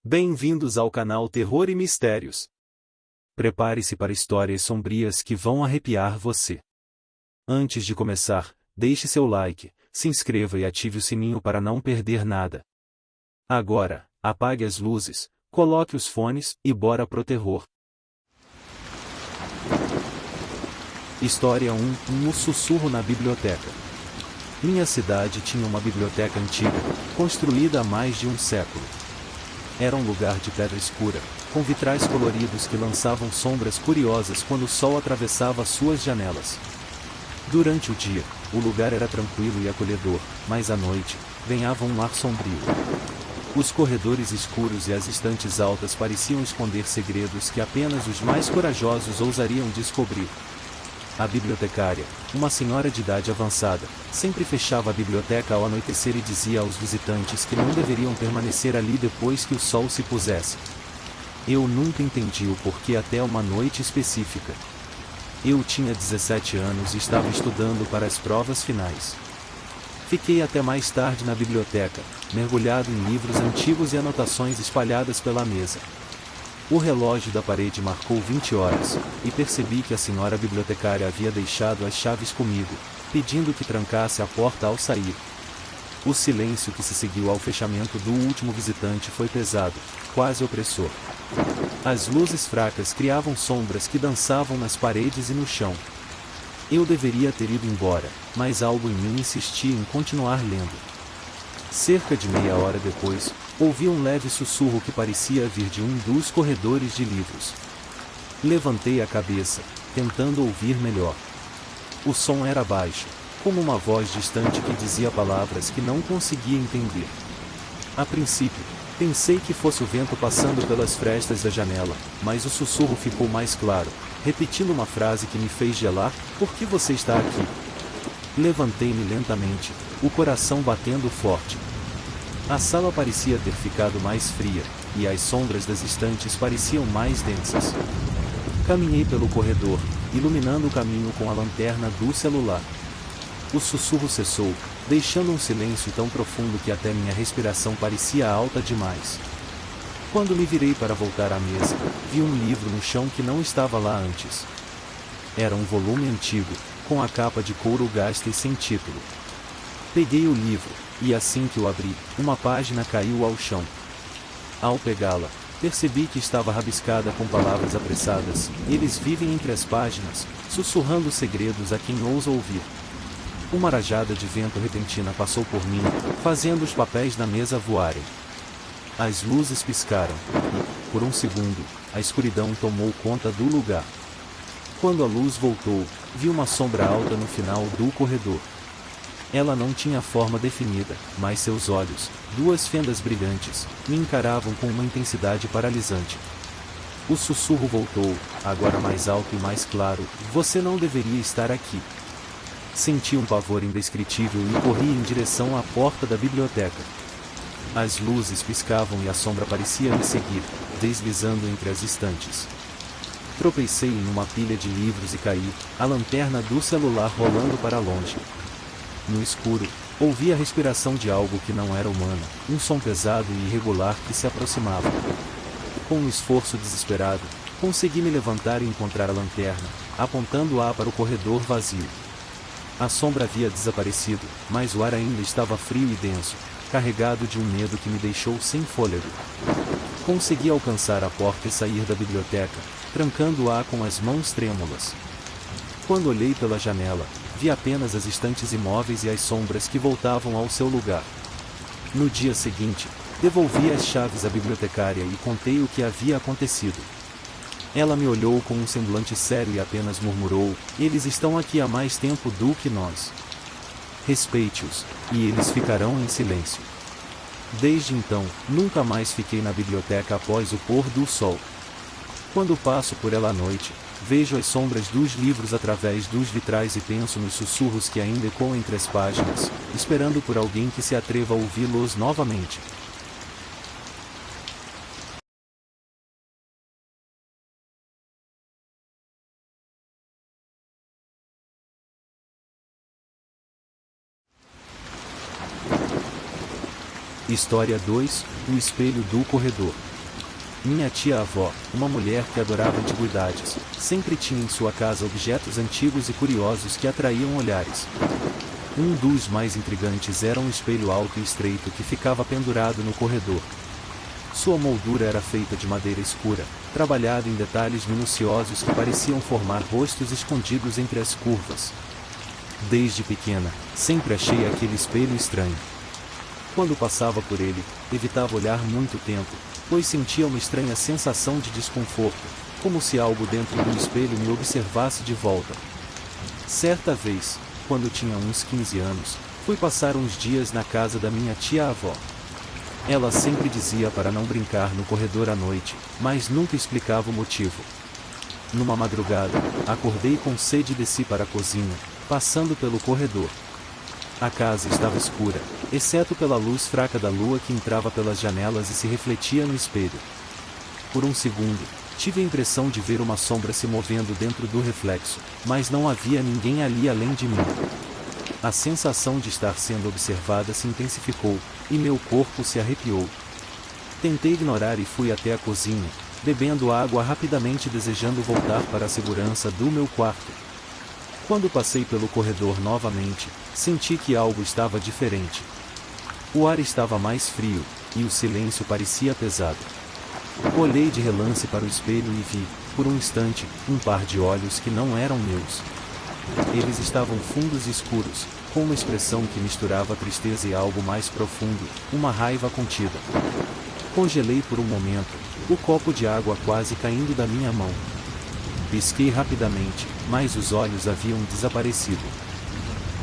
Bem-vindos ao canal Terror e Mistérios. Prepare-se para histórias sombrias que vão arrepiar você. Antes de começar, deixe seu like, se inscreva e ative o sininho para não perder nada. Agora, apague as luzes, coloque os fones e bora pro terror. História 1: O sussurro na biblioteca. Minha cidade tinha uma biblioteca antiga, construída há mais de um século. Era um lugar de pedra escura, com vitrais coloridos que lançavam sombras curiosas quando o sol atravessava suas janelas. Durante o dia, o lugar era tranquilo e acolhedor, mas à noite, venhava um ar sombrio. Os corredores escuros e as estantes altas pareciam esconder segredos que apenas os mais corajosos ousariam descobrir. A bibliotecária, uma senhora de idade avançada, sempre fechava a biblioteca ao anoitecer e dizia aos visitantes que não deveriam permanecer ali depois que o sol se pusesse. Eu nunca entendi o porquê até uma noite específica. Eu tinha 17 anos e estava estudando para as provas finais. Fiquei até mais tarde na biblioteca, mergulhado em livros antigos e anotações espalhadas pela mesa. O relógio da parede marcou 20 horas, e percebi que a senhora bibliotecária havia deixado as chaves comigo, pedindo que trancasse a porta ao sair. O silêncio que se seguiu ao fechamento do último visitante foi pesado, quase opressor. As luzes fracas criavam sombras que dançavam nas paredes e no chão. Eu deveria ter ido embora, mas algo em mim insistia em continuar lendo. Cerca de meia hora depois, ouvi um leve sussurro que parecia vir de um dos corredores de livros. Levantei a cabeça, tentando ouvir melhor. O som era baixo, como uma voz distante que dizia palavras que não conseguia entender. A princípio, pensei que fosse o vento passando pelas frestas da janela, mas o sussurro ficou mais claro, repetindo uma frase que me fez gelar: "Por que você está aqui?" Levantei-me lentamente, o coração batendo forte. A sala parecia ter ficado mais fria, e as sombras das estantes pareciam mais densas. Caminhei pelo corredor, iluminando o caminho com a lanterna do celular. O sussurro cessou, deixando um silêncio tão profundo que até minha respiração parecia alta demais. Quando me virei para voltar à mesa, vi um livro no chão que não estava lá antes. Era um volume antigo, com a capa de couro gasta e sem título. Peguei o livro, e assim que o abri, uma página caiu ao chão. Ao pegá-la, percebi que estava rabiscada com palavras apressadas: "Eles vivem entre as páginas, sussurrando segredos a quem ousa ouvir." Uma rajada de vento repentina passou por mim, fazendo os papéis da mesa voarem. As luzes piscaram, e, por um segundo, a escuridão tomou conta do lugar. Quando a luz voltou, vi uma sombra alta no final do corredor. Ela não tinha forma definida, mas seus olhos, duas fendas brilhantes, me encaravam com uma intensidade paralisante. O sussurro voltou, agora mais alto e mais claro: "Você não deveria estar aqui." Senti um pavor indescritível e corri em direção à porta da biblioteca. As luzes piscavam e a sombra parecia me seguir, deslizando entre as estantes. Tropecei em uma pilha de livros e caí, a lanterna do celular rolando para longe. No escuro, ouvi a respiração de algo que não era humano, um som pesado e irregular que se aproximava. Com um esforço desesperado, consegui me levantar e encontrar a lanterna, apontando-a para o corredor vazio. A sombra havia desaparecido, mas o ar ainda estava frio e denso, carregado de um medo que me deixou sem fôlego. Consegui alcançar a porta e sair da biblioteca, trancando-a com as mãos trêmulas. Quando olhei pela janela, vi apenas as estantes imóveis e as sombras que voltavam ao seu lugar. No dia seguinte, devolvi as chaves à bibliotecária e contei o que havia acontecido. Ela me olhou com um semblante sério e apenas murmurou: "Eles estão aqui há mais tempo do que nós. Respeite-os, e eles ficarão em silêncio." Desde então, nunca mais fiquei na biblioteca após o pôr do sol. Quando passo por ela à noite, vejo as sombras dos livros através dos vitrais e penso nos sussurros que ainda ecoam entre as páginas, esperando por alguém que se atreva a ouvi-los novamente. História 2: O espelho do corredor. Minha tia-avó, uma mulher que adorava antiguidades, sempre tinha em sua casa objetos antigos e curiosos que atraíam olhares. Um dos mais intrigantes era um espelho alto e estreito que ficava pendurado no corredor. Sua moldura era feita de madeira escura, trabalhada em detalhes minuciosos que pareciam formar rostos escondidos entre as curvas. Desde pequena, sempre achei aquele espelho estranho. Quando passava por ele, evitava olhar muito tempo, pois sentia uma estranha sensação de desconforto, como se algo dentro do espelho me observasse de volta. Certa vez, quando tinha uns 15 anos, fui passar uns dias na casa da minha tia-avó. Ela sempre dizia para não brincar no corredor à noite, mas nunca explicava o motivo. Numa madrugada, acordei com sede e desci para a cozinha, passando pelo corredor. A casa estava escura, exceto pela luz fraca da lua que entrava pelas janelas e se refletia no espelho. Por um segundo, tive a impressão de ver uma sombra se movendo dentro do reflexo, mas não havia ninguém ali além de mim. A sensação de estar sendo observada se intensificou, e meu corpo se arrepiou. Tentei ignorar e fui até a cozinha, bebendo água rapidamente desejando voltar para a segurança do meu quarto. Quando passei pelo corredor novamente, senti que algo estava diferente. O ar estava mais frio, e o silêncio parecia pesado. Olhei de relance para o espelho e vi, por um instante, um par de olhos que não eram meus. Eles estavam fundos e escuros, com uma expressão que misturava tristeza e algo mais profundo, uma raiva contida. Congelei por um momento, o copo de água quase caindo da minha mão. Pisquei rapidamente, mas os olhos haviam desaparecido.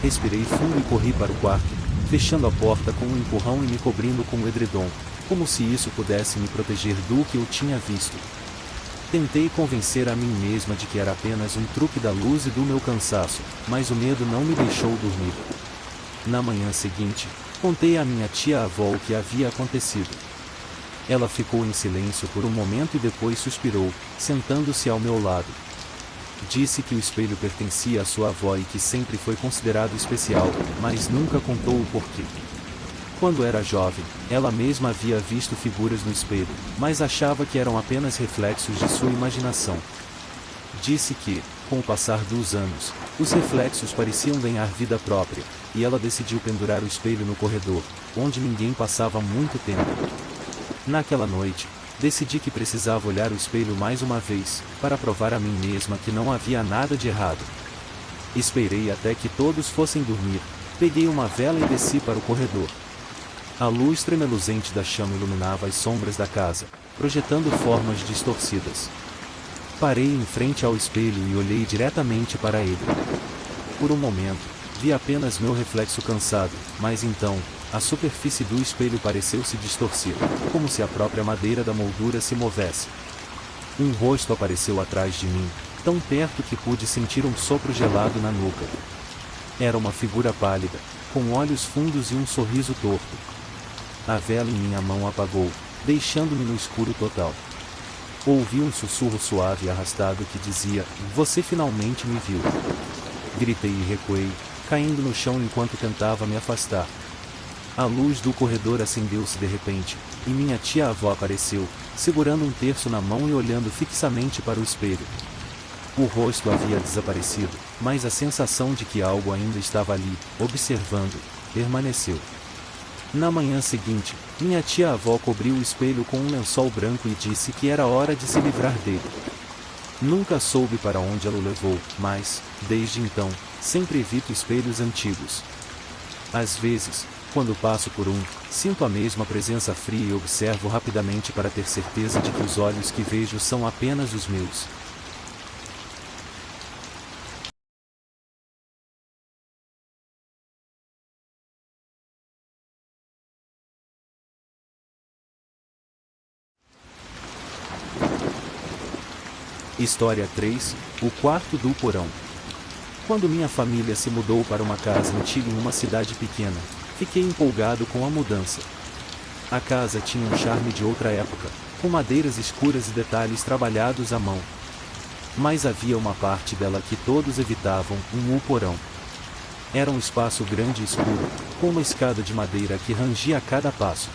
Respirei fundo e corri para o quarto, fechando a porta com um empurrão e me cobrindo com o edredom, como se isso pudesse me proteger do que eu tinha visto. Tentei convencer a mim mesma de que era apenas um truque da luz e do meu cansaço, mas o medo não me deixou dormir. Na manhã seguinte, contei à minha tia-avó o que havia acontecido. Ela ficou em silêncio por um momento e depois suspirou, sentando-se ao meu lado. Disse que o espelho pertencia à sua avó e que sempre foi considerado especial, mas nunca contou o porquê. Quando era jovem, ela mesma havia visto figuras no espelho, mas achava que eram apenas reflexos de sua imaginação. Disse que, com o passar dos anos, os reflexos pareciam ganhar vida própria, e ela decidiu pendurar o espelho no corredor, onde ninguém passava muito tempo. Naquela noite, decidi que precisava olhar o espelho mais uma vez, para provar a mim mesma que não havia nada de errado. Esperei até que todos fossem dormir, peguei uma vela e desci para o corredor. A luz tremeluzente da chama iluminava as sombras da casa, projetando formas distorcidas. Parei em frente ao espelho e olhei diretamente para ele. Por um momento, vi apenas meu reflexo cansado, mas então, a superfície do espelho pareceu se distorcer, como se a própria madeira da moldura se movesse. Um rosto apareceu atrás de mim, tão perto que pude sentir um sopro gelado na nuca. Era uma figura pálida, com olhos fundos e um sorriso torto. A vela em minha mão apagou, deixando-me no escuro total. Ouvi um sussurro suave e arrastado que dizia: "Você finalmente me viu." Gritei e recuei, caindo no chão enquanto tentava me afastar. A luz do corredor acendeu-se de repente, e minha tia-avó apareceu, segurando um terço na mão e olhando fixamente para o espelho. O rosto havia desaparecido, mas a sensação de que algo ainda estava ali, observando, permaneceu. Na manhã seguinte, minha tia-avó cobriu o espelho com um lençol branco e disse que era hora de se livrar dele. Nunca soube para onde ela o levou, mas, desde então, sempre evito espelhos antigos. Às vezes, quando passo por um, sinto a mesma presença fria e observo rapidamente para ter certeza de que os olhos que vejo são apenas os meus. História 3, o quarto do porão. Quando minha família se mudou para uma casa antiga em uma cidade pequena, fiquei empolgado com a mudança. A casa tinha um charme de outra época, com madeiras escuras e detalhes trabalhados à mão. Mas havia uma parte dela que todos evitavam, o porão. Era um espaço grande e escuro, com uma escada de madeira que rangia a cada passo.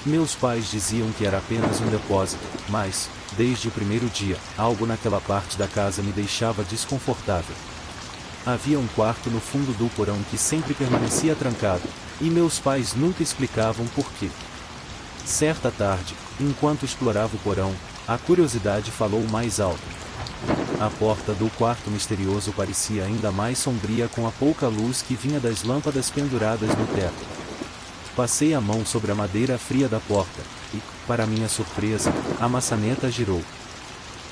Meus pais diziam que era apenas um depósito, mas, desde o primeiro dia, algo naquela parte da casa me deixava desconfortável. Havia um quarto no fundo do porão que sempre permanecia trancado, e meus pais nunca explicavam por quê. Certa tarde, enquanto explorava o porão, a curiosidade falou mais alto. A porta do quarto misterioso parecia ainda mais sombria com a pouca luz que vinha das lâmpadas penduradas no teto. Passei a mão sobre a madeira fria da porta, e, para minha surpresa, a maçaneta girou.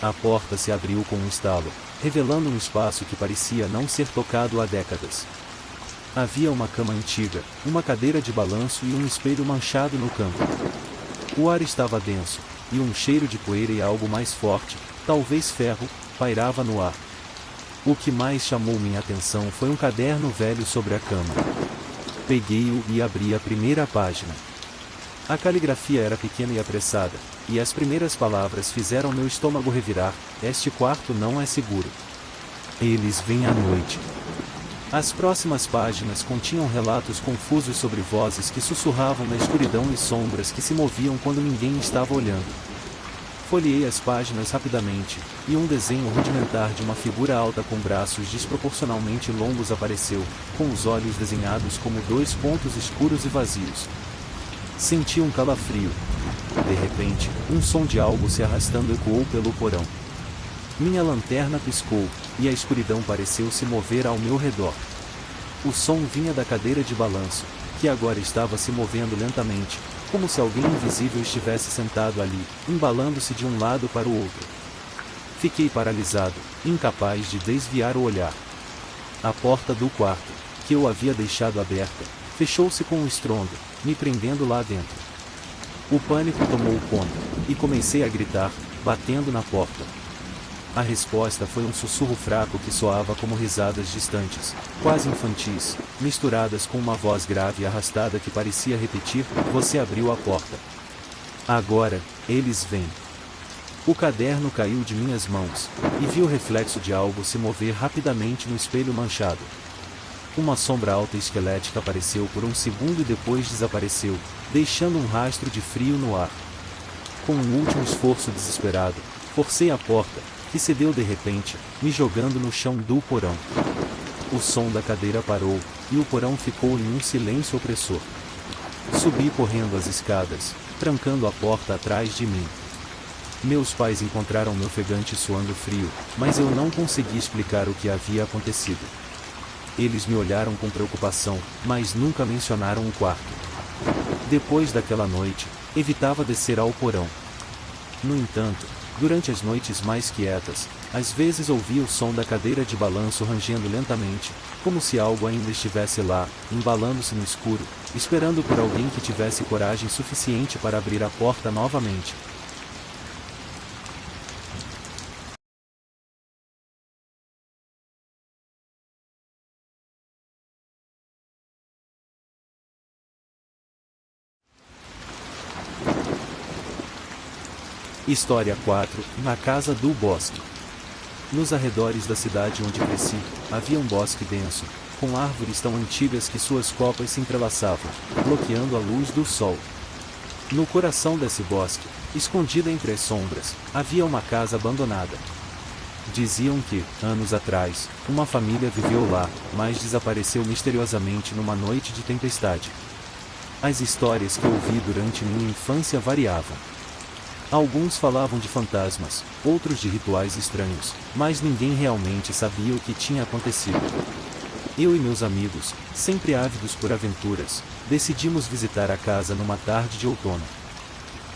A porta se abriu com um estalo, revelando um espaço que parecia não ser tocado há décadas. Havia uma cama antiga, uma cadeira de balanço e um espelho manchado no canto. O ar estava denso, e um cheiro de poeira e algo mais forte, talvez ferro, pairava no ar. O que mais chamou minha atenção foi um caderno velho sobre a cama. Peguei-o e abri a primeira página. A caligrafia era pequena e apressada, e as primeiras palavras fizeram meu estômago revirar: este quarto não é seguro. Eles vêm à noite. As próximas páginas continham relatos confusos sobre vozes que sussurravam na escuridão e sombras que se moviam quando ninguém estava olhando. Folheei as páginas rapidamente, e um desenho rudimentar de uma figura alta com braços desproporcionalmente longos apareceu, com os olhos desenhados como dois pontos escuros e vazios. Senti um calafrio. De repente, um som de algo se arrastando ecoou pelo porão. Minha lanterna piscou, e a escuridão pareceu se mover ao meu redor. O som vinha da cadeira de balanço, que agora estava se movendo lentamente, como se alguém invisível estivesse sentado ali, embalando-se de um lado para o outro. Fiquei paralisado, incapaz de desviar o olhar. A porta do quarto, que eu havia deixado aberta, fechou-se com um estrondo, me prendendo lá dentro. O pânico tomou conta, e comecei a gritar, batendo na porta. A resposta foi um sussurro fraco que soava como risadas distantes, quase infantis, misturadas com uma voz grave e arrastada que parecia repetir: você abriu a porta. Agora, eles vêm. O caderno caiu de minhas mãos, e vi o reflexo de algo se mover rapidamente no espelho manchado. Uma sombra alta e esquelética apareceu por um segundo e depois desapareceu, deixando um rastro de frio no ar. Com um último esforço desesperado, forcei a porta, que cedeu de repente, me jogando no chão do porão. O som da cadeira parou, e o porão ficou em um silêncio opressor. Subi correndo as escadas, trancando a porta atrás de mim. Meus pais encontraram meu ofegante suando frio, mas eu não consegui explicar o que havia acontecido. Eles me olharam com preocupação, mas nunca mencionaram o quarto. Depois daquela noite, evitava descer ao porão. No entanto, durante as noites mais quietas, às vezes ouvia o som da cadeira de balanço rangendo lentamente, como se algo ainda estivesse lá, embalando-se no escuro, esperando por alguém que tivesse coragem suficiente para abrir a porta novamente. História 4, na casa do bosque. Nos arredores da cidade onde cresci, havia um bosque denso, com árvores tão antigas que suas copas se entrelaçavam, bloqueando a luz do sol. No coração desse bosque, escondida entre as sombras, havia uma casa abandonada. Diziam que, anos atrás, uma família viveu lá, mas desapareceu misteriosamente numa noite de tempestade. As histórias que ouvi durante minha infância variavam. Alguns falavam de fantasmas, outros de rituais estranhos, mas ninguém realmente sabia o que tinha acontecido. Eu e meus amigos, sempre ávidos por aventuras, decidimos visitar a casa numa tarde de outono.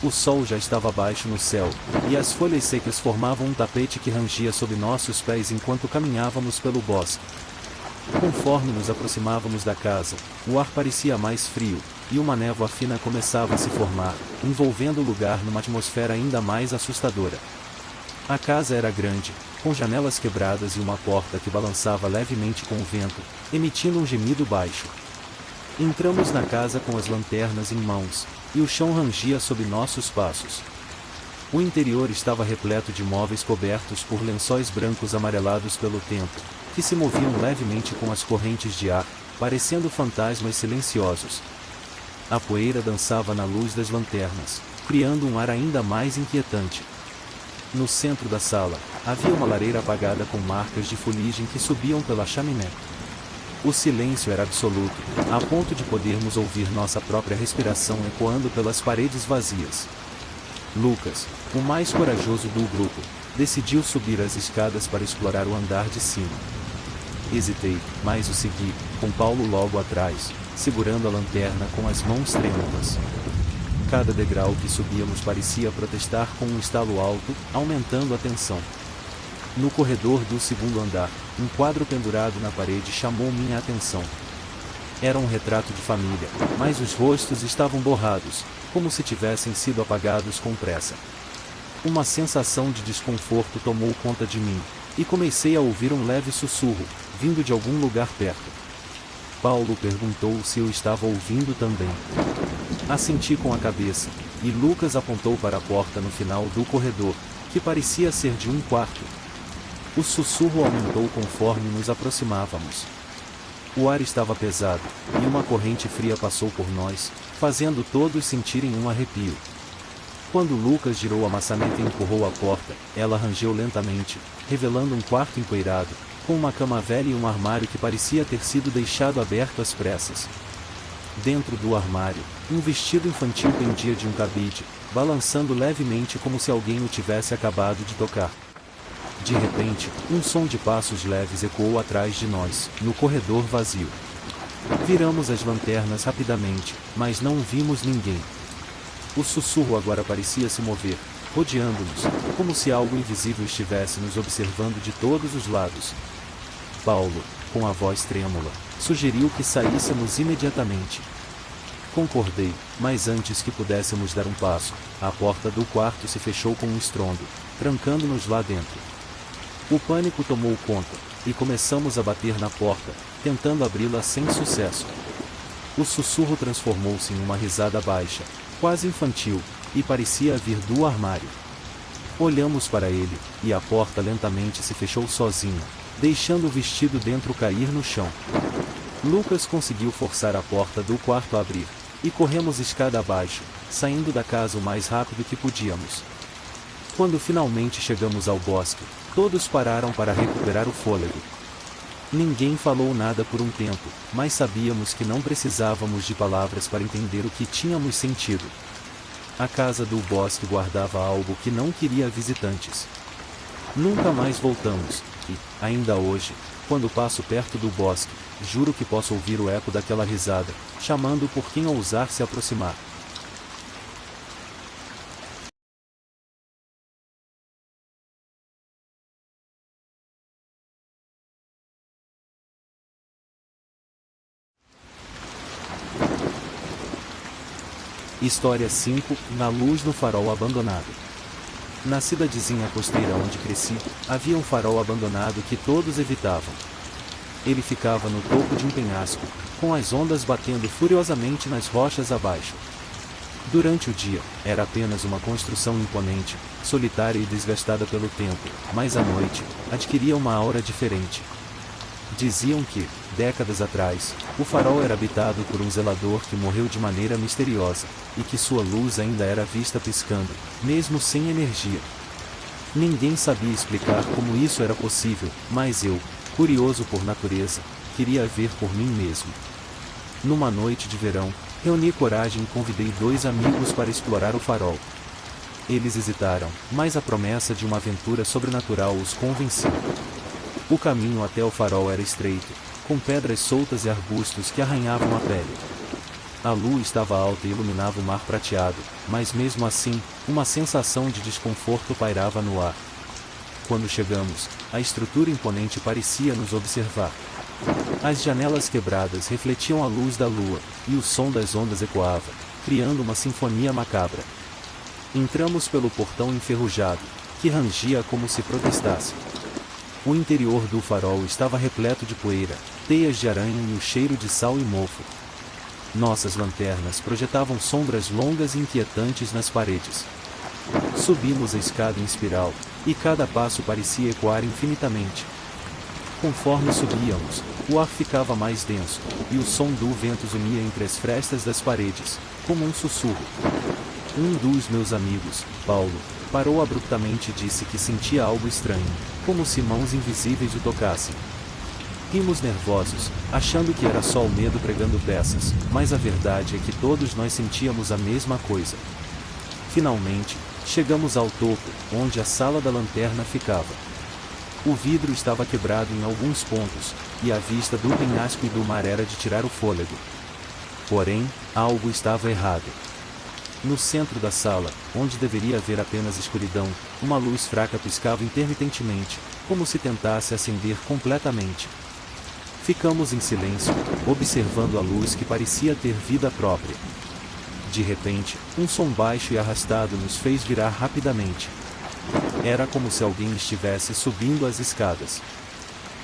O sol já estava baixo no céu, e as folhas secas formavam um tapete que rangia sob nossos pés enquanto caminhávamos pelo bosque. Conforme nos aproximávamos da casa, o ar parecia mais frio, e uma névoa fina começava a se formar, envolvendo o lugar numa atmosfera ainda mais assustadora. A casa era grande, com janelas quebradas e uma porta que balançava levemente com o vento, emitindo um gemido baixo. Entramos na casa com as lanternas em mãos, e o chão rangia sob nossos passos. O interior estava repleto de móveis cobertos por lençóis brancos amarelados pelo tempo, que se moviam levemente com as correntes de ar, parecendo fantasmas silenciosos. A poeira dançava na luz das lanternas, criando um ar ainda mais inquietante. No centro da sala, havia uma lareira apagada com marcas de fuligem que subiam pela chaminé. O silêncio era absoluto, a ponto de podermos ouvir nossa própria respiração ecoando pelas paredes vazias. Lucas, o mais corajoso do grupo, decidiu subir as escadas para explorar o andar de cima. Hesitei, mas o segui, com Paulo logo atrás, segurando a lanterna com as mãos trêmulas. Cada degrau que subíamos parecia protestar com um estalo alto, aumentando a tensão. No corredor do segundo andar, um quadro pendurado na parede chamou minha atenção. Era um retrato de família, mas os rostos estavam borrados, como se tivessem sido apagados com pressa. Uma sensação de desconforto tomou conta de mim, e comecei a ouvir um leve sussurro, vindo de algum lugar perto. Paulo perguntou se eu estava ouvindo também. Assenti com a cabeça, e Lucas apontou para a porta no final do corredor, que parecia ser de um quarto. O sussurro aumentou conforme nos aproximávamos. O ar estava pesado, e uma corrente fria passou por nós, fazendo todos sentirem um arrepio. Quando Lucas girou a maçaneta e empurrou a porta, ela rangeu lentamente, revelando um quarto empoeirado, com uma cama velha e um armário que parecia ter sido deixado aberto às pressas. Dentro do armário, um vestido infantil pendia de um cabide, balançando levemente como se alguém o tivesse acabado de tocar. De repente, um som de passos leves ecoou atrás de nós, no corredor vazio. Viramos as lanternas rapidamente, mas não vimos ninguém. O sussurro agora parecia se mover, rodeando-nos, como se algo invisível estivesse nos observando de todos os lados. Paulo, com a voz trêmula, sugeriu que saíssemos imediatamente. Concordei, mas antes que pudéssemos dar um passo, a porta do quarto se fechou com um estrondo, trancando-nos lá dentro. O pânico tomou conta, e começamos a bater na porta, tentando abri-la sem sucesso. O sussurro transformou-se em uma risada baixa, quase infantil, e parecia vir do armário. Olhamos para ele, e a porta lentamente se fechou sozinha, deixando o vestido dentro cair no chão. Lucas conseguiu forçar a porta do quarto a abrir, e corremos escada abaixo, saindo da casa o mais rápido que podíamos. Quando finalmente chegamos ao bosque, todos pararam para recuperar o fôlego. Ninguém falou nada por um tempo, mas sabíamos que não precisávamos de palavras para entender o que tínhamos sentido. A casa do bosque guardava algo que não queria visitantes. Nunca mais voltamos, e, ainda hoje, quando passo perto do bosque, juro que posso ouvir o eco daquela risada, chamando por quem ousar se aproximar. História 5, Na luz do farol abandonado. Na cidadezinha costeira onde cresci, havia um farol abandonado que todos evitavam. Ele ficava no topo de um penhasco, com as ondas batendo furiosamente nas rochas abaixo. Durante o dia, era apenas uma construção imponente, solitária e desgastada pelo tempo, mas à noite, adquiria uma aura diferente. Diziam que, décadas atrás, o farol era habitado por um zelador que morreu de maneira misteriosa, e que sua luz ainda era vista piscando, mesmo sem energia. Ninguém sabia explicar como isso era possível, mas eu, curioso por natureza, queria ver por mim mesmo. Numa noite de verão, reuni coragem e convidei 2 amigos para explorar o farol. Eles hesitaram, mas a promessa de uma aventura sobrenatural os convenceu. O caminho até o farol era estreito, com pedras soltas e arbustos que arranhavam a pele. A lua estava alta e iluminava o mar prateado, mas mesmo assim, uma sensação de desconforto pairava no ar. Quando chegamos, a estrutura imponente parecia nos observar. As janelas quebradas refletiam a luz da lua, e o som das ondas ecoava, criando uma sinfonia macabra. Entramos pelo portão enferrujado, que rangia como se protestasse. O interior do farol estava repleto de poeira, teias de aranha e o cheiro de sal e mofo. Nossas lanternas projetavam sombras longas e inquietantes nas paredes. Subimos a escada em espiral, e cada passo parecia ecoar infinitamente. Conforme subíamos, O ar ficava mais denso, e o som do vento zumia entre as frestas das paredes, como um sussurro. Um dos meus amigos, Paulo, parou abruptamente e disse que sentia algo estranho, como se mãos invisíveis o tocassem. Rimos nervosos, achando que era só o medo pregando peças, mas a verdade é que todos nós sentíamos a mesma coisa. Finalmente, chegamos ao topo, onde a sala da lanterna ficava. O vidro estava quebrado em alguns pontos, e a vista do penhasco e do mar era de tirar o fôlego. Porém, algo estava errado. No centro da sala, onde deveria haver apenas escuridão, uma luz fraca piscava intermitentemente, como se tentasse acender completamente. Ficamos em silêncio, observando a luz que parecia ter vida própria. De repente, um som baixo e arrastado nos fez virar rapidamente. Era como se alguém estivesse subindo as escadas.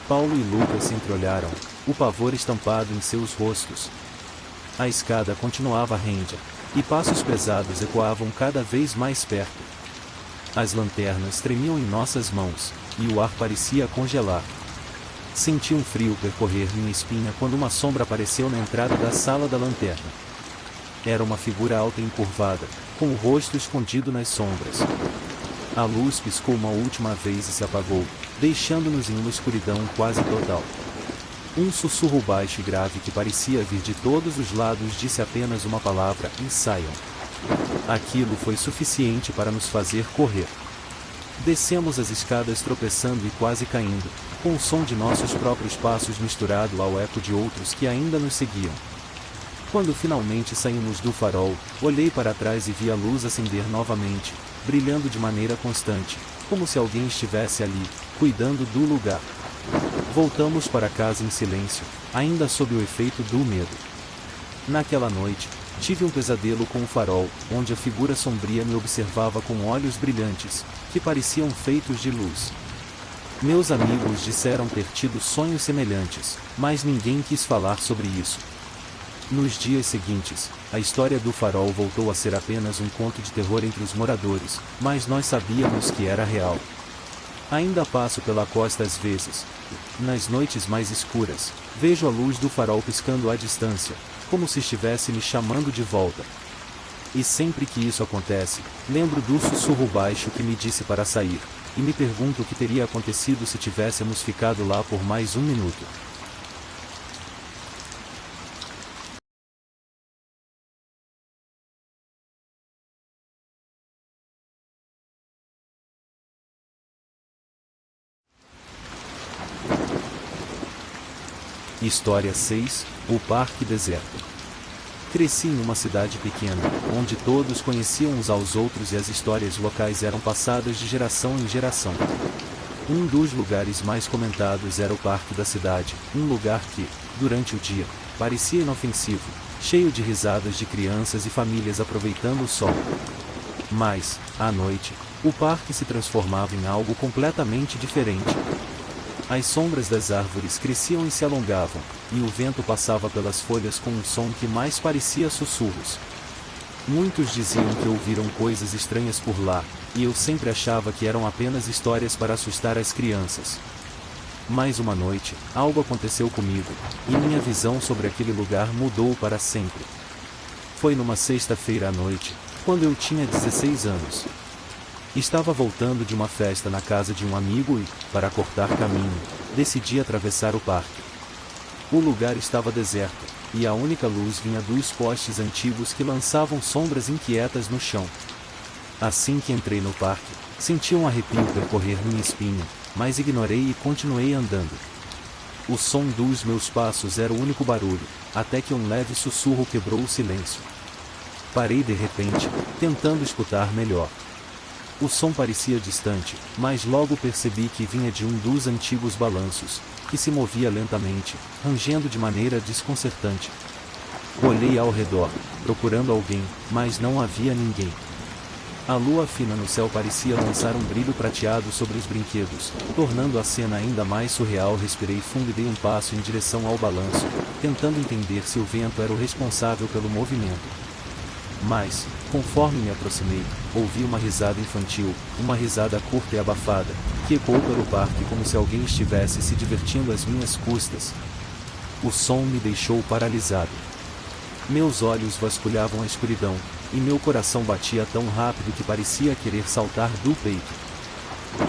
Paulo e Lucas se entreolharam, o pavor estampado em seus rostos. A escada continuava rente, e passos pesados ecoavam cada vez mais perto. As lanternas tremiam em nossas mãos, e o ar parecia congelar. Senti um frio percorrer minha espinha quando uma sombra apareceu na entrada da sala da lanterna. Era uma figura alta e encurvada, com o rosto escondido nas sombras. A luz piscou uma última vez e se apagou, deixando-nos em uma escuridão quase total. Um sussurro baixo e grave que parecia vir de todos os lados disse apenas uma palavra: saiam. Aquilo foi suficiente para nos fazer correr. Descemos as escadas tropeçando e quase caindo, com o som de nossos próprios passos misturado ao eco de outros que ainda nos seguiam. Quando finalmente saímos do farol, olhei para trás e vi a luz acender novamente, brilhando de maneira constante, como se alguém estivesse ali, cuidando do lugar. Voltamos para casa em silêncio, ainda sob o efeito do medo. Naquela noite, tive um pesadelo com o farol, onde a figura sombria me observava com olhos brilhantes, que pareciam feitos de luz. Meus amigos disseram ter tido sonhos semelhantes, mas ninguém quis falar sobre isso. Nos dias seguintes, a história do farol voltou a ser apenas um conto de terror entre os moradores, mas nós sabíamos que era real. Ainda passo pela costa às vezes. Nas noites mais escuras, vejo a luz do farol piscando à distância, como se estivesse me chamando de volta. E sempre que isso acontece, lembro do sussurro baixo que me disse para sair, e me pergunto o que teria acontecido se tivéssemos ficado lá por mais um minuto. História 6, o Parque Deserto. Cresci em uma cidade pequena, onde todos conheciam uns aos outros e as histórias locais eram passadas de geração em geração. Um dos lugares mais comentados era o parque da cidade, um lugar que, durante o dia, parecia inofensivo, cheio de risadas de crianças e famílias aproveitando o sol. Mas, à noite, o parque se transformava em algo completamente diferente. As sombras das árvores cresciam e se alongavam, e o vento passava pelas folhas com um som que mais parecia sussurros. Muitos diziam que ouviram coisas estranhas por lá, e eu sempre achava que eram apenas histórias para assustar as crianças. Mas uma noite, algo aconteceu comigo, e minha visão sobre aquele lugar mudou para sempre. Foi numa sexta-feira à noite, quando eu tinha 16 anos. Estava voltando de uma festa na casa de um amigo e, para cortar caminho, decidi atravessar o parque. O lugar estava deserto, e a única luz vinha dos postes antigos que lançavam sombras inquietas no chão. Assim que entrei no parque, senti um arrepio percorrer minha espinha, mas ignorei e continuei andando. O som dos meus passos era o único barulho, até que um leve sussurro quebrou o silêncio. Parei de repente, tentando escutar melhor. O som parecia distante, mas logo percebi que vinha de um dos antigos balanços, que se movia lentamente, rangendo de maneira desconcertante. Olhei ao redor, procurando alguém, mas não havia ninguém. A lua fina no céu parecia lançar um brilho prateado sobre os brinquedos, tornando a cena ainda mais surreal. Respirei fundo e dei um passo em direção ao balanço, tentando entender se o vento era o responsável pelo movimento. Mas, conforme me aproximei, ouvi uma risada infantil, uma risada curta e abafada, que ecoou pelo parque como se alguém estivesse se divertindo às minhas custas. O som me deixou paralisado. Meus olhos vasculhavam a escuridão, e meu coração batia tão rápido que parecia querer saltar do peito.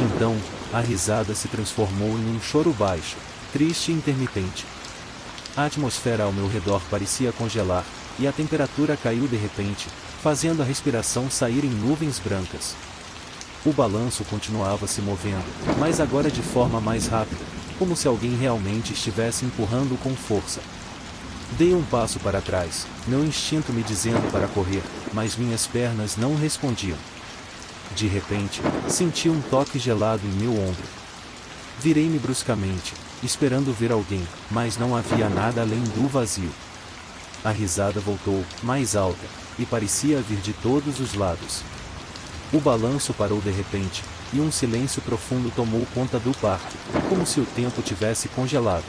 Então, a risada se transformou em um choro baixo, triste e intermitente. A atmosfera ao meu redor parecia congelar, e a temperatura caiu de repente, fazendo a respiração sair em nuvens brancas. O balanço continuava se movendo, mas agora de forma mais rápida, como se alguém realmente estivesse empurrando com força. Dei um passo para trás, meu instinto me dizendo para correr, mas minhas pernas não respondiam. De repente, senti um toque gelado em meu ombro. Virei-me bruscamente, esperando ver alguém, mas não havia nada além do vazio. A risada voltou, mais alta, e parecia vir de todos os lados. O balanço parou de repente, e um silêncio profundo tomou conta do parque, como se o tempo tivesse congelado.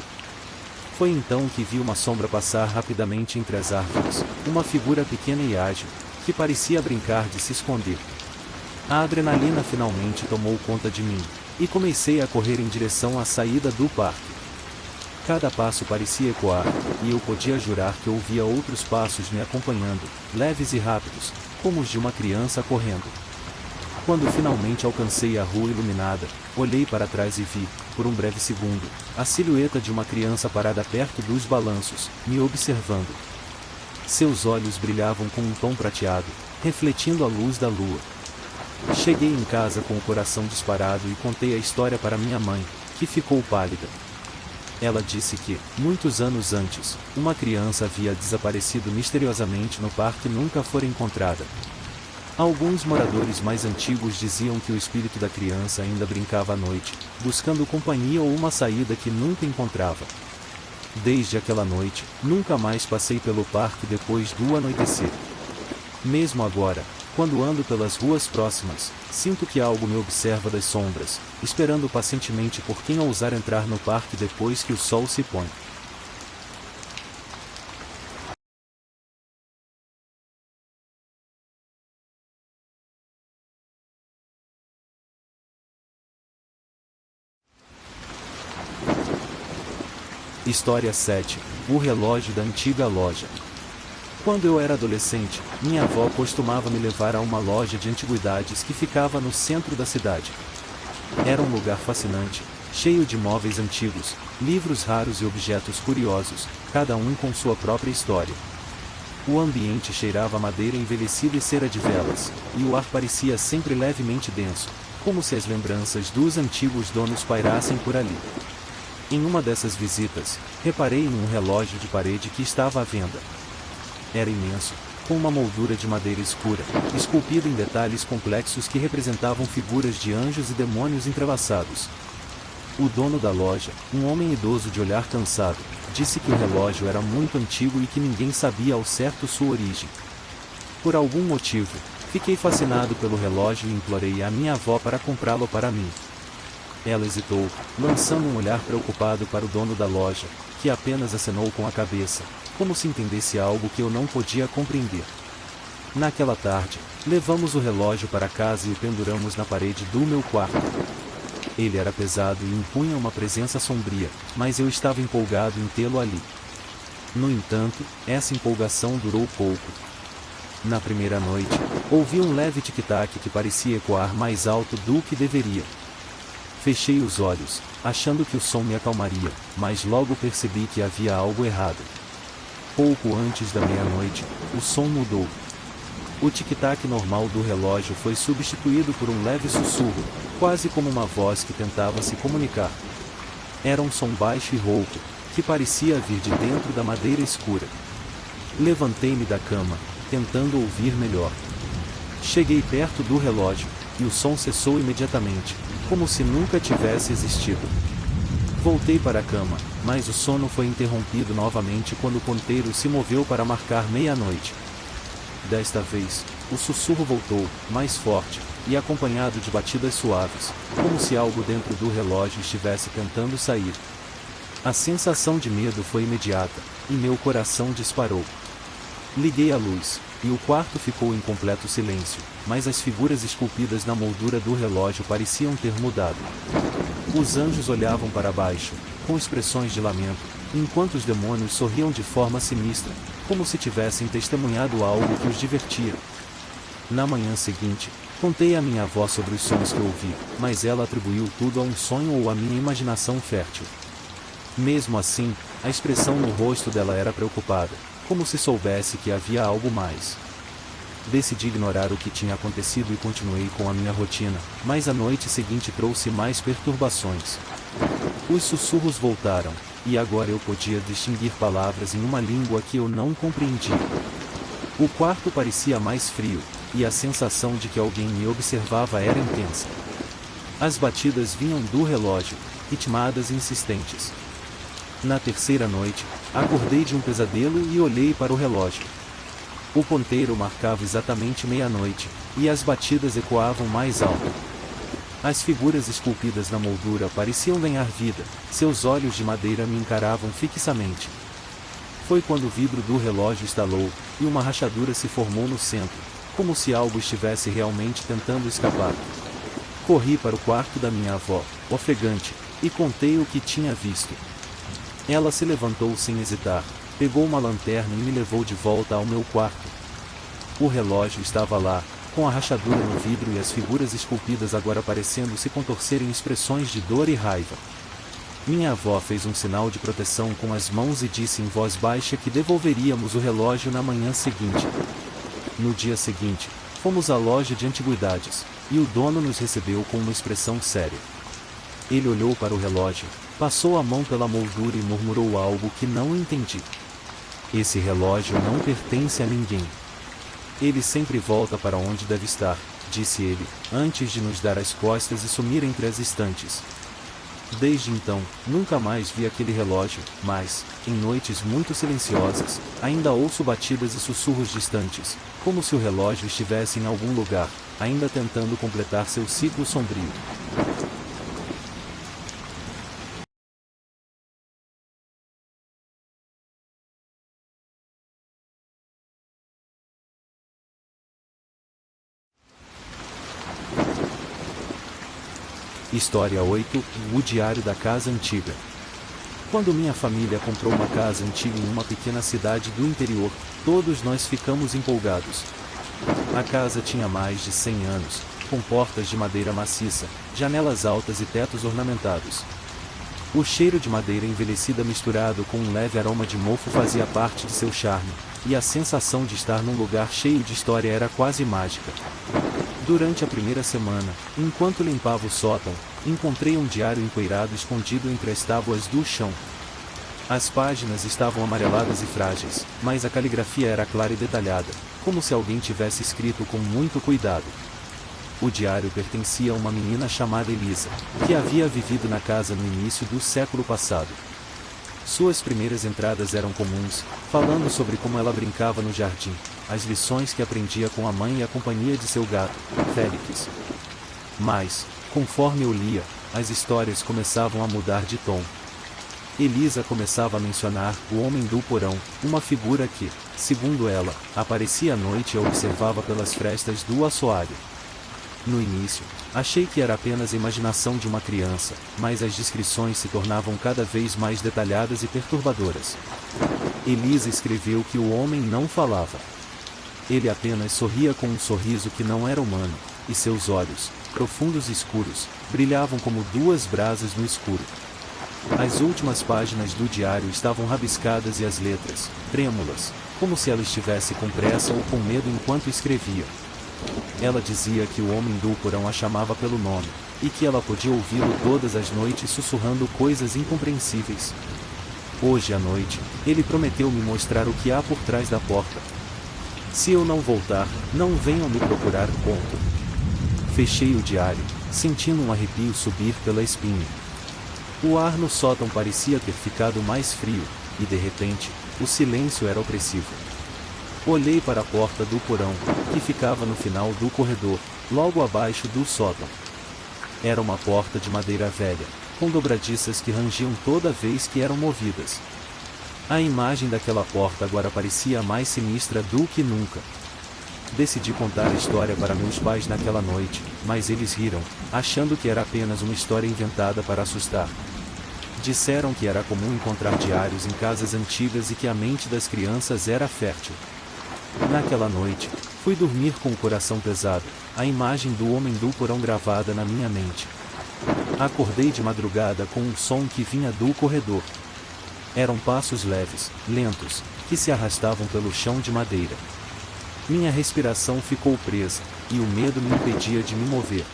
Foi então que vi uma sombra passar rapidamente entre as árvores, uma figura pequena e ágil, que parecia brincar de se esconder. A adrenalina finalmente tomou conta de mim, e comecei a correr em direção à saída do parque. Cada passo parecia ecoar, e eu podia jurar que ouvia outros passos me acompanhando, leves e rápidos, como os de uma criança correndo. Quando finalmente alcancei a rua iluminada, olhei para trás e vi, por um breve segundo, a silhueta de uma criança parada perto dos balanços, me observando. Seus olhos brilhavam com um tom prateado, refletindo a luz da lua. Cheguei em casa com o coração disparado e contei a história para minha mãe, que ficou pálida. Ela disse que, muitos anos antes, uma criança havia desaparecido misteriosamente no parque e nunca fora encontrada. Alguns moradores mais antigos diziam que o espírito da criança ainda brincava à noite, buscando companhia ou uma saída que nunca encontrava. Desde aquela noite, nunca mais passei pelo parque depois do anoitecer. Mesmo agora, quando ando pelas ruas próximas, sinto que algo me observa das sombras, esperando pacientemente por quem ousar entrar no parque depois que o sol se põe. História 7. O relógio da antiga loja. Quando eu era adolescente, minha avó costumava me levar a uma loja de antiguidades que ficava no centro da cidade. Era um lugar fascinante, cheio de móveis antigos, livros raros e objetos curiosos, cada um com sua própria história. O ambiente cheirava a madeira envelhecida e cera de velas, e o ar parecia sempre levemente denso, como se as lembranças dos antigos donos pairassem por ali. Em uma dessas visitas, reparei em um relógio de parede que estava à venda. Era imenso, com uma moldura de madeira escura, esculpido em detalhes complexos que representavam figuras de anjos e demônios entrelaçados. O dono da loja, um homem idoso de olhar cansado, disse que o relógio era muito antigo e que ninguém sabia ao certo sua origem. Por algum motivo, fiquei fascinado pelo relógio e implorei a minha avó para comprá-lo para mim. Ela hesitou, lançando um olhar preocupado para o dono da loja, que apenas acenou com a cabeça, como se entendesse algo que eu não podia compreender. Naquela tarde, levamos o relógio para casa e o penduramos na parede do meu quarto. Ele era pesado e impunha uma presença sombria, mas eu estava empolgado em tê-lo ali. No entanto, essa empolgação durou pouco. Na primeira noite, ouvi um leve tic-tac que parecia ecoar mais alto do que deveria. Fechei os olhos, achando que o som me acalmaria, mas logo percebi que havia algo errado. Pouco antes da meia-noite, o som mudou. O tic-tac normal do relógio foi substituído por um leve sussurro, quase como uma voz que tentava se comunicar. Era um som baixo e rouco, que parecia vir de dentro da madeira escura. Levantei-me da cama, tentando ouvir melhor. Cheguei perto do relógio, e o som cessou imediatamente, como se nunca tivesse existido. Voltei para a cama, mas o sono foi interrompido novamente quando o ponteiro se moveu para marcar meia-noite. Desta vez, o sussurro voltou, mais forte, e acompanhado de batidas suaves, como se algo dentro do relógio estivesse tentando sair. A sensação de medo foi imediata, e meu coração disparou. Liguei a luz, e o quarto ficou em completo silêncio, mas as figuras esculpidas na moldura do relógio pareciam ter mudado. Os anjos olhavam para baixo, com expressões de lamento, enquanto os demônios sorriam de forma sinistra, como se tivessem testemunhado algo que os divertia. Na manhã seguinte, contei à minha avó sobre os sons que ouvi, mas ela atribuiu tudo a um sonho ou à minha imaginação fértil. Mesmo assim, a expressão no rosto dela era preocupada, como se soubesse que havia algo mais. Decidi ignorar o que tinha acontecido e continuei com a minha rotina, mas a noite seguinte trouxe mais perturbações. Os sussurros voltaram, e agora eu podia distinguir palavras em uma língua que eu não compreendia. O quarto parecia mais frio, e a sensação de que alguém me observava era intensa. As batidas vinham do relógio, ritmadas e insistentes. Na terceira noite, acordei de um pesadelo e olhei para o relógio. O ponteiro marcava exatamente meia-noite, e as batidas ecoavam mais alto. As figuras esculpidas na moldura pareciam ganhar vida, seus olhos de madeira me encaravam fixamente. Foi quando o vidro do relógio estalou, e uma rachadura se formou no centro, como se algo estivesse realmente tentando escapar. Corri para o quarto da minha avó, ofegante, e contei o que tinha visto. Ela se levantou sem hesitar, pegou uma lanterna e me levou de volta ao meu quarto. O relógio estava lá, com a rachadura no vidro e as figuras esculpidas agora parecendo se contorcer em expressões de dor e raiva. Minha avó fez um sinal de proteção com as mãos e disse em voz baixa que devolveríamos o relógio na manhã seguinte. No dia seguinte, fomos à loja de antiguidades, e o dono nos recebeu com uma expressão séria. Ele olhou para o relógio, passou a mão pela moldura e murmurou algo que não entendi. Esse relógio não pertence a ninguém. Ele sempre volta para onde deve estar, disse ele, antes de nos dar as costas e sumir entre as estantes. Desde então, nunca mais vi aquele relógio, mas, em noites muito silenciosas, ainda ouço batidas e sussurros distantes, como se o relógio estivesse em algum lugar, ainda tentando completar seu ciclo sombrio. História 8, O Diário da Casa Antiga. Quando minha família comprou uma casa antiga em uma pequena cidade do interior, todos nós ficamos empolgados. A casa tinha mais de 100 anos, com portas de madeira maciça, janelas altas e tetos ornamentados. O cheiro de madeira envelhecida misturado com um leve aroma de mofo fazia parte de seu charme, e a sensação de estar num lugar cheio de história era quase mágica. Durante a primeira semana, enquanto limpava o sótão, encontrei um diário empoeirado escondido entre as tábuas do chão. As páginas estavam amareladas e frágeis, mas a caligrafia era clara e detalhada, como se alguém tivesse escrito com muito cuidado. O diário pertencia a uma menina chamada Elisa, que havia vivido na casa no início do século passado. Suas primeiras entradas eram comuns, falando sobre como ela brincava no jardim, as lições que aprendia com a mãe e a companhia de seu gato, Félix. Mas, conforme eu lia, as histórias começavam a mudar de tom. Elisa começava a mencionar o homem do porão, uma figura que, segundo ela, aparecia à noite e a observava pelas frestas do assoalho. No início, achei que era apenas a imaginação de uma criança, mas as descrições se tornavam cada vez mais detalhadas e perturbadoras. Elisa escreveu que o homem não falava. Ele apenas sorria com um sorriso que não era humano, e seus olhos, profundos e escuros, brilhavam como duas brasas no escuro. As últimas páginas do diário estavam rabiscadas e as letras, trêmulas, como se ela estivesse com pressa ou com medo enquanto escrevia. Ela dizia que o homem do porão a chamava pelo nome, e que ela podia ouvi-lo todas as noites sussurrando coisas incompreensíveis. Hoje à noite, ele prometeu me mostrar o que há por trás da porta. Se eu não voltar, não venham me procurar. Fechei o diário, sentindo um arrepio subir pela espinha. O ar no sótão parecia ter ficado mais frio, e de repente, o silêncio era opressivo. Olhei para a porta do porão, que ficava no final do corredor, logo abaixo do sótão. Era uma porta de madeira velha, com dobradiças que rangiam toda vez que eram movidas. A imagem daquela porta agora parecia mais sinistra do que nunca. Decidi contar a história para meus pais naquela noite, mas eles riram, achando que era apenas uma história inventada para assustar. Disseram que era comum encontrar diários em casas antigas e que a mente das crianças era fértil. Naquela noite, fui dormir com o coração pesado, a imagem do homem do porão gravada na minha mente. Acordei de madrugada com um som que vinha do corredor. Eram passos leves, lentos, que se arrastavam pelo chão de madeira. Minha respiração ficou presa, e o medo me impedia de me mover.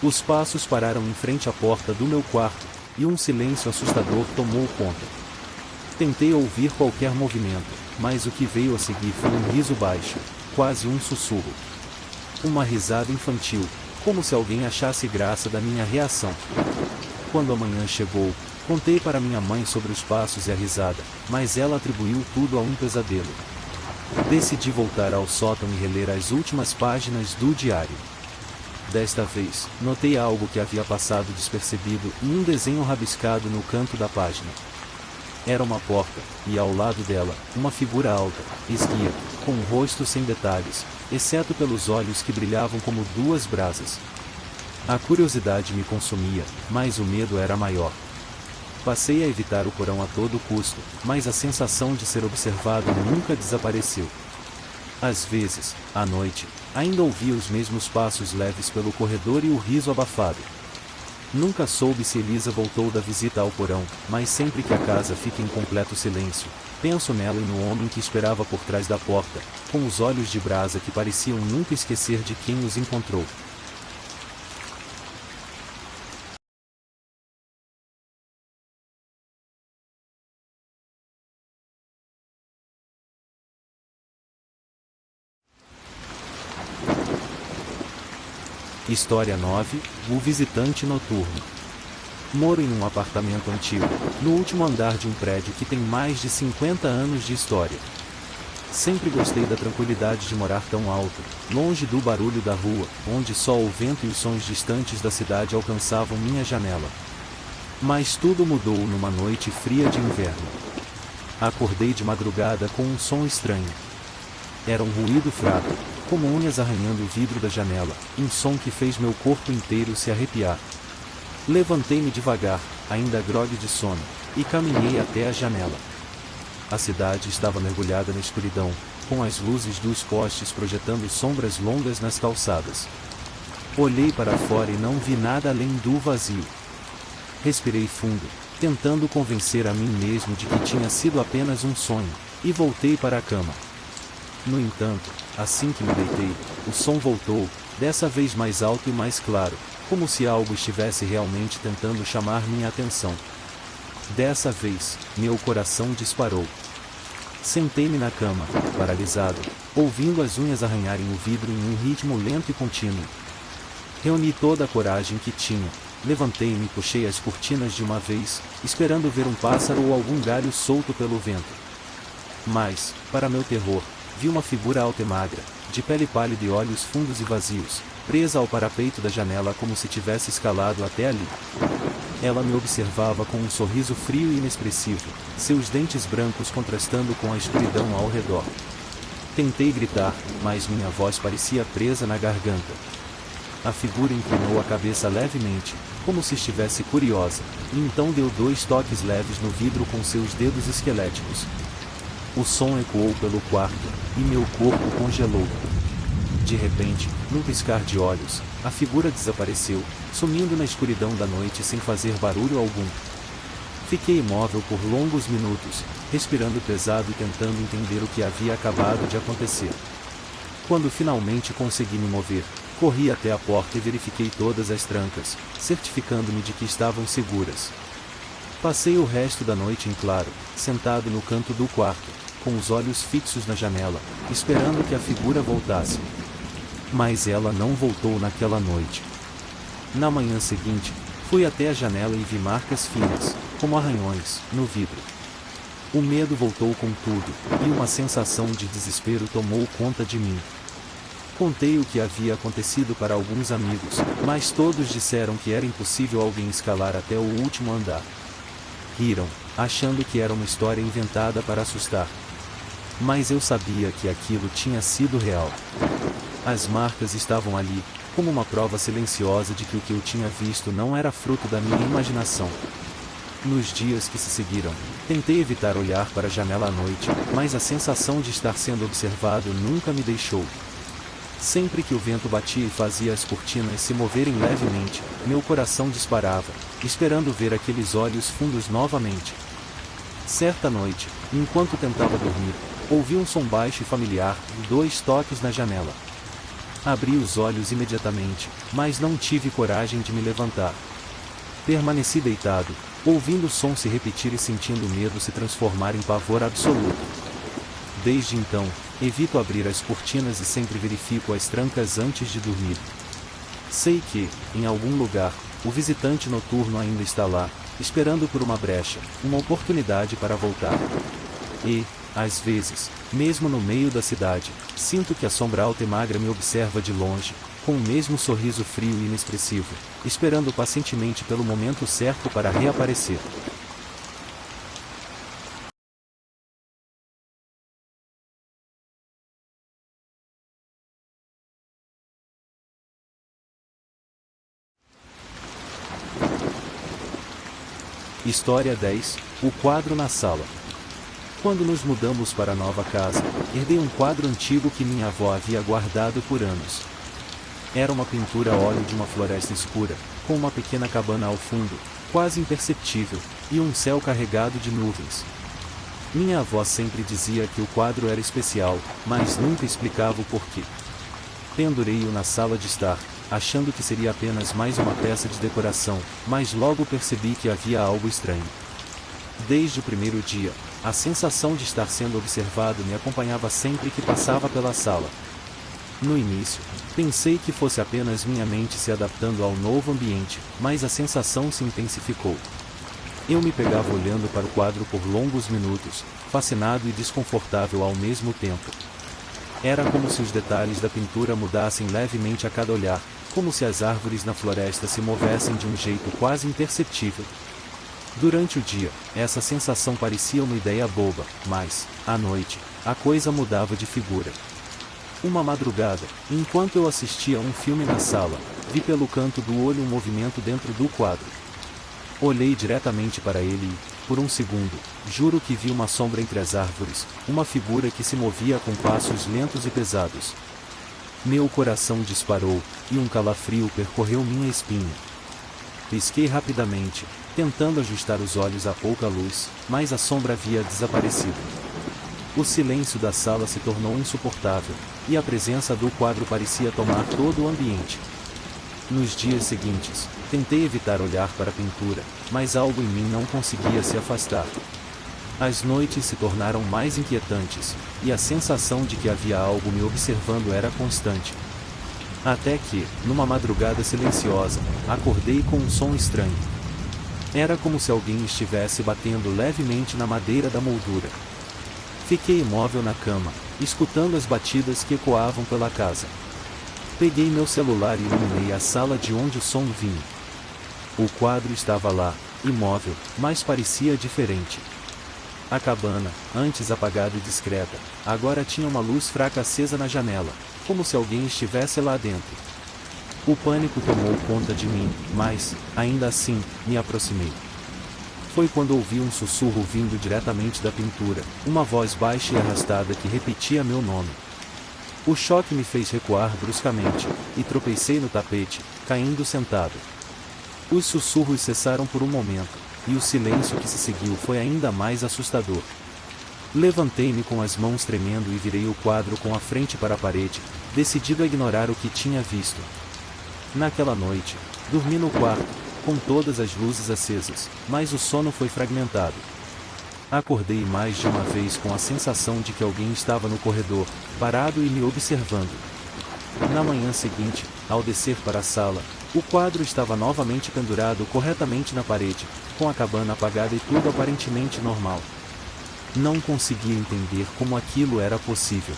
Os passos pararam em frente à porta do meu quarto, e um silêncio assustador tomou conta. Tentei ouvir qualquer movimento, mas o que veio a seguir foi um riso baixo, quase um sussurro. Uma risada infantil, como se alguém achasse graça da minha reação. Quando a manhã chegou, contei para minha mãe sobre os passos e a risada, mas ela atribuiu tudo a um pesadelo. Decidi voltar ao sótão e reler as últimas páginas do diário. Desta vez, notei algo que havia passado despercebido em um desenho rabiscado no canto da página. Era uma porta, e ao lado dela, uma figura alta, esguia, com um rosto sem detalhes, exceto pelos olhos que brilhavam como duas brasas. A curiosidade me consumia, mas o medo era maior. Passei a evitar o porão a todo custo, mas a sensação de ser observado nunca desapareceu. Às vezes, à noite, ainda ouvia os mesmos passos leves pelo corredor e o riso abafado. Nunca soube se Elisa voltou da visita ao porão, mas sempre que a casa fica em completo silêncio, penso nela e no homem que esperava por trás da porta, com os olhos de brasa que pareciam nunca esquecer de quem os encontrou. História 9, o visitante noturno. Moro em um apartamento antigo, no último andar de um prédio que tem mais de 50 anos de história. Sempre gostei da tranquilidade de morar tão alto, longe do barulho da rua, onde só o vento e os sons distantes da cidade alcançavam minha janela. Mas tudo mudou numa noite fria de inverno. Acordei de madrugada com um som estranho. Era um ruído fraco, como unhas arranhando o vidro da janela, um som que fez meu corpo inteiro se arrepiar. Levantei-me devagar, ainda grogue de sono, e caminhei até a janela. A cidade estava mergulhada na escuridão, com as luzes dos postes projetando sombras longas nas calçadas. Olhei para fora e não vi nada além do vazio. Respirei fundo, tentando convencer a mim mesmo de que tinha sido apenas um sonho, e voltei para a cama. No entanto, assim que me deitei, o som voltou, dessa vez mais alto e mais claro, como se algo estivesse realmente tentando chamar minha atenção. Dessa vez, meu coração disparou. Sentei-me na cama, paralisado, ouvindo as unhas arranharem o vidro em um ritmo lento e contínuo. Reuni toda a coragem que tinha, levantei-me e puxei as cortinas de uma vez, esperando ver um pássaro ou algum galho solto pelo vento. Mas, para meu terror, vi uma figura alta e magra, de pele pálida e olhos fundos e vazios, presa ao parapeito da janela como se tivesse escalado até ali. Ela me observava com um sorriso frio e inexpressivo, seus dentes brancos contrastando com a escuridão ao redor. Tentei gritar, mas minha voz parecia presa na garganta. A figura inclinou a cabeça levemente, como se estivesse curiosa, e então deu 2 toques leves no vidro com seus dedos esqueléticos. O som ecoou pelo quarto, e meu corpo congelou. De repente, num piscar de olhos, a figura desapareceu, sumindo na escuridão da noite sem fazer barulho algum. Fiquei imóvel por longos minutos, respirando pesado e tentando entender o que havia acabado de acontecer. Quando finalmente consegui me mover, corri até a porta e verifiquei todas as trancas, certificando-me de que estavam seguras. Passei o resto da noite em claro, sentado no canto do quarto, com os olhos fixos na janela, esperando que a figura voltasse. Mas ela não voltou naquela noite. Na manhã seguinte, fui até a janela e vi marcas finas, como arranhões, no vidro. O medo voltou com tudo, e uma sensação de desespero tomou conta de mim. Contei o que havia acontecido para alguns amigos, mas todos disseram que era impossível alguém escalar até o último andar. Riram, achando que era uma história inventada para assustar. Mas eu sabia que aquilo tinha sido real. As marcas estavam ali, como uma prova silenciosa de que o que eu tinha visto não era fruto da minha imaginação. Nos dias que se seguiram, tentei evitar olhar para a janela à noite, mas a sensação de estar sendo observado nunca me deixou. Sempre que o vento batia e fazia as cortinas se moverem levemente, meu coração disparava, esperando ver aqueles olhos fundos novamente. Certa noite, enquanto tentava dormir, ouvi um som baixo e familiar, 2 toques na janela. Abri os olhos imediatamente, mas não tive coragem de me levantar. Permaneci deitado, ouvindo o som se repetir e sentindo o medo se transformar em pavor absoluto. Desde então, evito abrir as cortinas e sempre verifico as trancas antes de dormir. Sei que, em algum lugar, o visitante noturno ainda está lá, esperando por uma brecha, uma oportunidade para voltar. E, às vezes, mesmo no meio da cidade, sinto que a sombra alta e magra me observa de longe, com o mesmo sorriso frio e inexpressivo, esperando pacientemente pelo momento certo para reaparecer. História 10. O quadro na sala. Quando nos mudamos para a nova casa, herdei um quadro antigo que minha avó havia guardado por anos. Era uma pintura a óleo de uma floresta escura, com uma pequena cabana ao fundo, quase imperceptível, e um céu carregado de nuvens. Minha avó sempre dizia que o quadro era especial, mas nunca explicava o porquê. Pendurei-o na sala de estar, achando que seria apenas mais uma peça de decoração, mas logo percebi que havia algo estranho. Desde o primeiro dia, a sensação de estar sendo observado me acompanhava sempre que passava pela sala. No início, pensei que fosse apenas minha mente se adaptando ao novo ambiente, mas a sensação se intensificou. Eu me pegava olhando para o quadro por longos minutos, fascinado e desconfortável ao mesmo tempo. Era como se os detalhes da pintura mudassem levemente a cada olhar, como se as árvores na floresta se movessem de um jeito quase imperceptível. Durante o dia, essa sensação parecia uma ideia boba, mas, à noite, a coisa mudava de figura. Uma madrugada, enquanto eu assistia a um filme na sala, vi pelo canto do olho um movimento dentro do quadro. Olhei diretamente para ele e, por um segundo, juro que vi uma sombra entre as árvores, uma figura que se movia com passos lentos e pesados. Meu coração disparou, e um calafrio percorreu minha espinha. Pisquei rapidamente, tentando ajustar os olhos à pouca luz, mas a sombra havia desaparecido. O silêncio da sala se tornou insuportável, e a presença do quadro parecia tomar todo o ambiente. Nos dias seguintes, tentei evitar olhar para a pintura, mas algo em mim não conseguia se afastar. As noites se tornaram mais inquietantes, e a sensação de que havia algo me observando era constante. Até que, numa madrugada silenciosa, acordei com um som estranho. Era como se alguém estivesse batendo levemente na madeira da moldura. Fiquei imóvel na cama, escutando as batidas que ecoavam pela casa. Peguei meu celular e iluminei a sala de onde o som vinha. O quadro estava lá, imóvel, mas parecia diferente. A cabana, antes apagada e discreta, agora tinha uma luz fraca acesa na janela, como se alguém estivesse lá dentro. O pânico tomou conta de mim, mas, ainda assim, me aproximei. Foi quando ouvi um sussurro vindo diretamente da pintura, uma voz baixa e arrastada que repetia meu nome. O choque me fez recuar bruscamente, e tropecei no tapete, caindo sentado. Os sussurros cessaram por um momento, e o silêncio que se seguiu foi ainda mais assustador. Levantei-me com as mãos tremendo e virei o quadro com a frente para a parede, decidido a ignorar o que tinha visto. Naquela noite, dormi no quarto, com todas as luzes acesas, mas o sono foi fragmentado. Acordei mais de uma vez com a sensação de que alguém estava no corredor, parado e me observando. Na manhã seguinte, ao descer para a sala, o quadro estava novamente pendurado corretamente na parede, com a cabana apagada e tudo aparentemente normal. Não conseguia entender como aquilo era possível.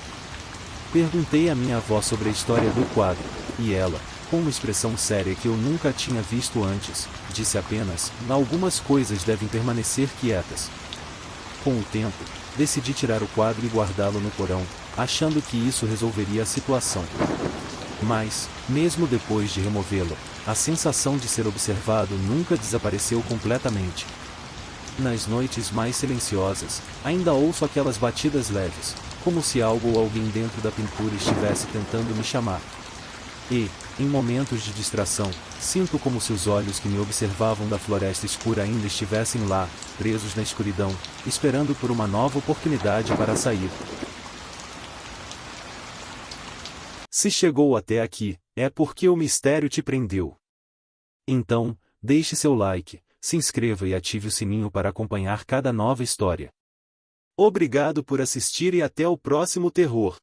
Perguntei à minha avó sobre a história do quadro, e ela, com uma expressão séria que eu nunca tinha visto antes, disse apenas: algumas coisas devem permanecer quietas. Com o tempo, decidi tirar o quadro e guardá-lo no porão, achando que isso resolveria a situação. Mas, mesmo depois de removê-lo, a sensação de ser observado nunca desapareceu completamente. Nas noites mais silenciosas, ainda ouço aquelas batidas leves, como se algo ou alguém dentro da pintura estivesse tentando me chamar. E, em momentos de distração, sinto como se os olhos que me observavam da floresta escura ainda estivessem lá, presos na escuridão, esperando por uma nova oportunidade para sair. Se chegou até aqui, é porque o mistério te prendeu. Então, deixe seu like, se inscreva e ative o sininho para acompanhar cada nova história. Obrigado por assistir e até o próximo terror.